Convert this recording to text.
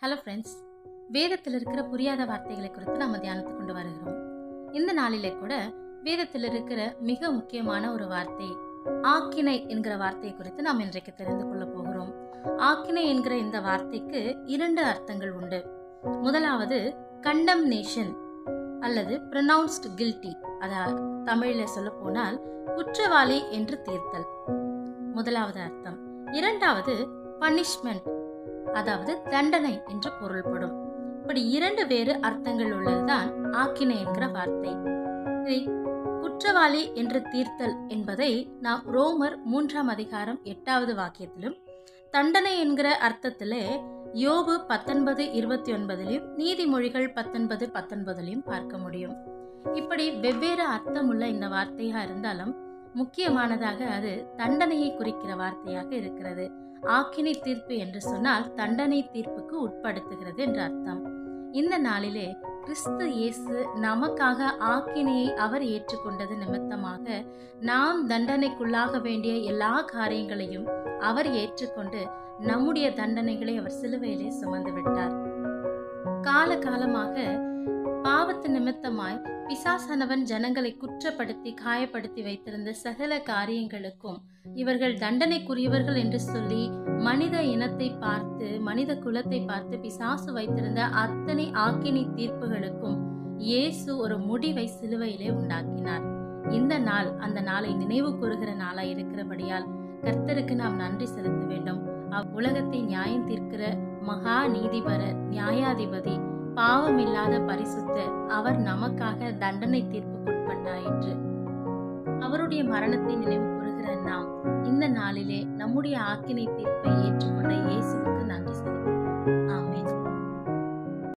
Hello friends, வேதத்தில் இருக்கிற புரியாத வார்த்தைகளை குறித்து நாம் தியானித்து கொண்டு வருகிறோம். இந்த நாளிலே கூட வேதத்தில் இருக்கிற மிக முக்கியமான ஒரு வார்த்தை ஆக்கினை என்கிற வார்த்தையை குறித்து நாம் இன்றைக்கு தெரிந்து கொள்ள போகிறோம். ஆக்கினை என்கிற இந்த வார்த்தைக்கு இரண்டு அர்த்தங்கள் உண்டு. முதலாவது கண்டம்னேஷன் அல்லது ப்ரொனவுன்ஸ்ட் கில்ட்டி, அதாவது தமிழில் சொல்ல போனால் குற்றவாளி என்று தீர்த்தல் முதலாவது அர்த்தம். இரண்டாவது பனிஷ்மெண்ட், அதாவது தண்டனை என்று பொருள்படும். இப்படி இரண்டு வேறு அர்த்தங்கள் உள்ளதுதான் ஆக்கினை என்கிற வார்த்தை. குற்றவாளி என்று தீர்த்தல் என்பதை நாம் ரோமர் 3 அதிகாரம் 8வது வாக்கியத்திலும், தண்டனை என்கிற அர்த்தத்திலே யோபு 19:29 நீதிமொழிகள் 19:19 பார்க்க முடியும். இப்படி வெவ்வேறு அர்த்தமுள்ள இந்த வார்த்தையா இருந்தாலும் முக்கியமானதாக அது தண்டனையை குறிக்கிற வார்த்தையாக இருக்கிறது. ஆக்கினை தீர்ப்பு என்று சொன்னால் தண்டனை தீர்ப்புக்கு உட்படுத்துகிறது என்று அர்த்தம். இந்த நாளிலே கிறிஸ்து இயேசு நமக்காக ஆக்கினையை அவர் ஏற்றுக்கொண்டது நிமித்தமாக நாம் தண்டனைக்குள்ளாக வேண்டிய எல்லா காரியங்களையும் அவர் ஏற்றுக்கொண்டு நம்முடைய தண்டனைகளை அவர் சிலுவையிலே சுமந்து விட்டார். காலகாலமாக பாவத்து நிமித்தமாய் பிசாசானவன் ஜனங்களை குற்றப்படுத்தி காயப்படுத்தி வைத்திருந்த சகல காரியங்களுக்கும் இவர்கள் தண்டனைக்குரியவர்கள் என்று சொல்லி மனித இனத்தை பார்த்து, மனித குலத்தை பார்த்து பிசாசு வைத்திருந்த அத்தனை ஆக்கினை தீர்ப்புகளுக்கும் இயேசு ஒரு முடிவை சிலுவையிலே உண்டாக்கினார். இந்த நாள் அந்த நாளை நினைவு கூறுகிற நாளாய் இருக்கிறபடியால் கர்த்தருக்கு நாம் நன்றி செலுத்த வேண்டும். உலகத்தை நியாயம் தீர்க்கிற மகா நீதிபரர், நியாயாதிபதி, பாவமில்லாத பரிசுத்தர், அவர் நமக்காக தண்டனை தீர்ப்புக்குட்பட்டாயிற்று. அவருடைய மரணத்தை நினைவு கூறுகிற நாம் இந்த நாளிலே நம்முடைய ஆக்கினை தீர்ப்பை ஏற்றுக்கொண்ட இயேசுவுக்கு நன்றி செலுத்துவோம்.